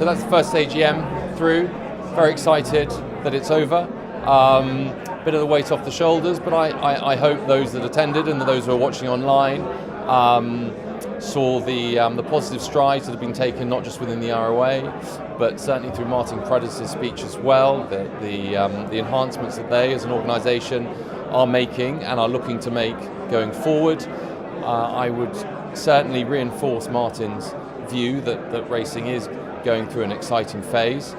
So that's the first AGM through. Very excited that it's over. Bit of the weight off the shoulders, but I hope those that attended and those who are watching online saw the positive strides that have been taken, not just within the ROA, but certainly through Martin Cruddas' speech as well, the enhancements that they as an organisation are making and are looking to make going forward. I would certainly reinforce Martin's view that racing is going through an exciting phase,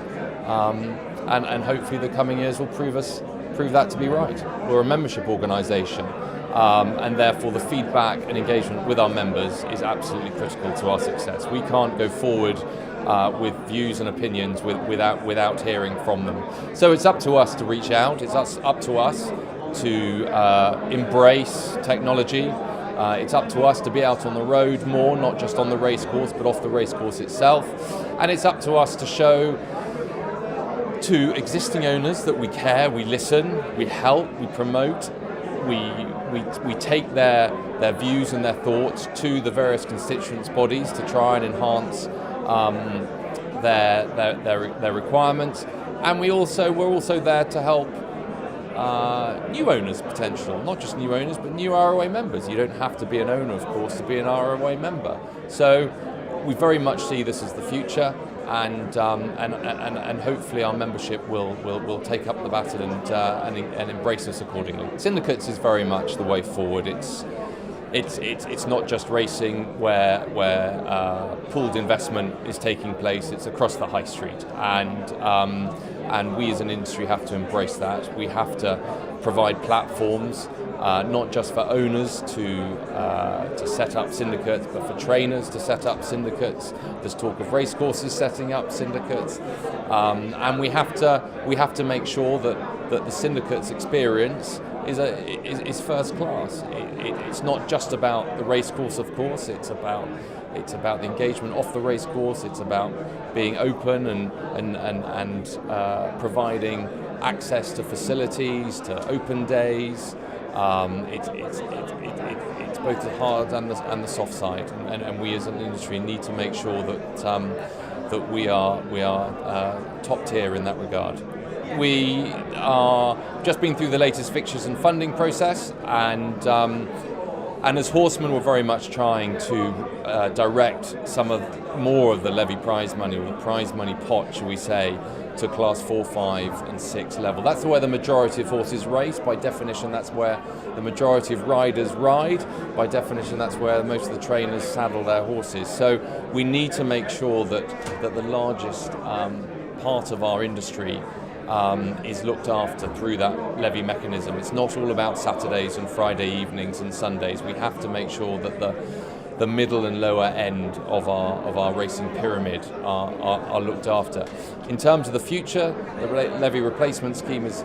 and hopefully the coming years will prove that to be right. We're a membership organisation, and therefore the feedback and engagement with our members is absolutely critical to our success. We can't go forward with views and opinions without hearing from them. So it's up to us to reach out. It's up to us to embrace technology. It's up to us to be out on the road more, not just on the racecourse, but off the racecourse itself. And it's up to us to show to existing owners that we care, we listen, we help, we promote, we take their views and their thoughts to the various constituents bodies to try and enhance their requirements. And we're also there to help new owners potential, not just new owners, but new ROA members. You don't have to be an owner, of course, to be an ROA member. So we very much see this as the future, and hopefully our membership will take up the baton and embrace us accordingly. Syndicates is very much the way forward. It's not just racing where pooled investment is taking place. It's across the high street, and we as an industry have to embrace that. We have to provide platforms, not just for owners to set up syndicates, but for trainers to set up syndicates. There's talk of racecourses setting up syndicates, and we have to make sure that the syndicates experience is first class. It's not just about the racecourse, of course. It's about the engagement off the racecourse. It's about being open and providing access to facilities, to open days. It's both the hard and the soft side, and we as an industry need to make sure that we are top tier in that regard. We are just been through the latest fixtures and funding process, and as Horsemen, we're very much trying to direct more of the levy prize money, or the prize money pot, shall we say, to class 4, 5 and 6 level. That's where the majority of horses race. By definition, that's where the majority of riders ride. By definition, that's where most of the trainers saddle their horses. So we need to make sure that the largest part of our industry is looked after through that levy mechanism. It's not all about Saturdays and Friday evenings and Sundays. We have to make sure that the middle and lower end of our racing pyramid are looked after. In terms of the future, the levy replacement scheme is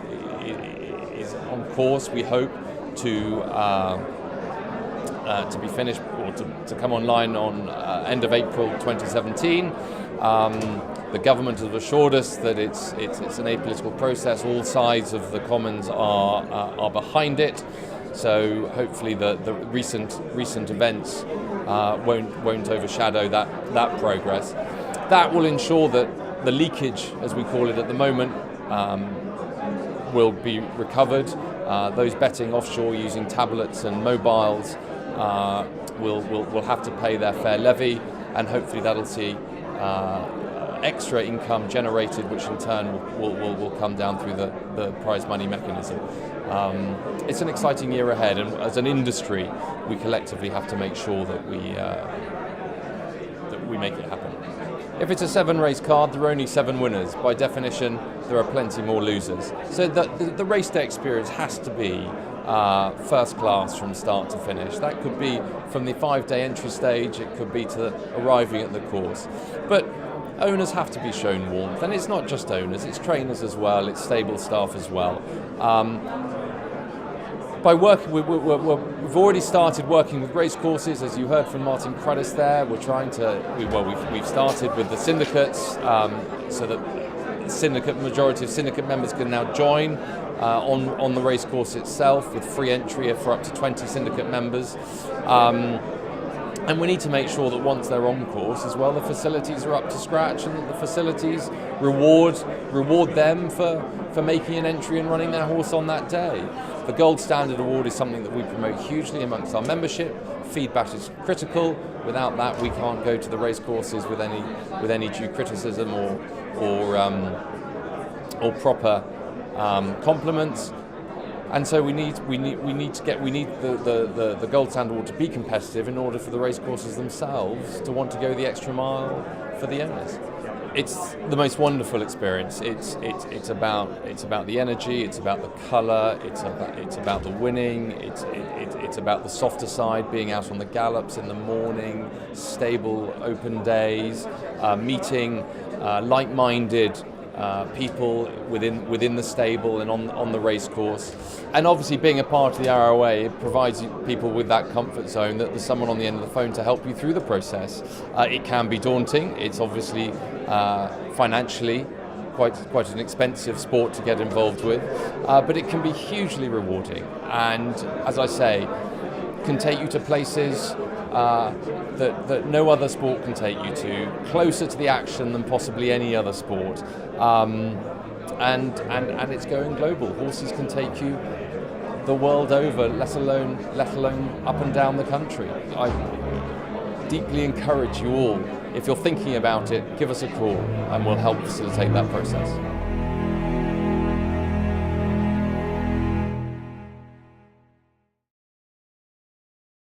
on course. We hope to be finished, or to come online on end of April 2017. The government has assured us that it's an apolitical process. All sides of the Commons are behind it. So hopefully the recent events won't overshadow that progress. That will ensure that the leakage, as we call it at the moment, will be recovered. Those betting offshore using tablets and mobiles will have to pay their fair levy, and hopefully that'll see extra income generated, which in turn will come down through the prize money mechanism. It's an exciting year ahead, and as an industry, we collectively have to make sure that we make it happen. If it's a 7-race card, there are only 7 winners. By definition, there are plenty more losers. So the race day experience has to be first class from start to finish. That could be from the 5-day entry stage, it could be to arriving at the course. But owners have to be shown warmth, and it's not just owners, it's trainers as well, it's stable staff as well. By working, we've already started working with racecourses, as you heard from Martin Cruddas there. We're trying to, we've started with the syndicates, so that majority of syndicate members can now join on the racecourse itself, with free entry for up to 20 syndicate members. And we need to make sure that once they're on course as well, the facilities are up to scratch, and that the facilities reward them for making an entry and running their horse on that day. The Gold Standard Award is something that we promote hugely amongst our membership. Feedback is critical. Without that, we can't go to the racecourses with any due criticism or proper compliments. And so we need the Gold Standard Award to be competitive in order for the racecourses themselves to want to go the extra mile for the owners. It's the most wonderful experience. It's about the energy. It's about the colour. It's about the winning. It's about the softer side, being out on the gallops in the morning, stable open days, meeting like-minded people within the stable and on the race course. And obviously being a part of the ROA provides people with that comfort zone that there's someone on the end of the phone to help you through the process. It can be daunting. It's obviously financially quite an expensive sport to get involved with, but it can be hugely rewarding, and as I say, can take you to places that no other sport can take you to, closer to the action than possibly any other sport, and it's going global. Horses can take you the world over, let alone up and down the country. I deeply encourage you all, if you're thinking about it, give us a call and we'll help facilitate that process.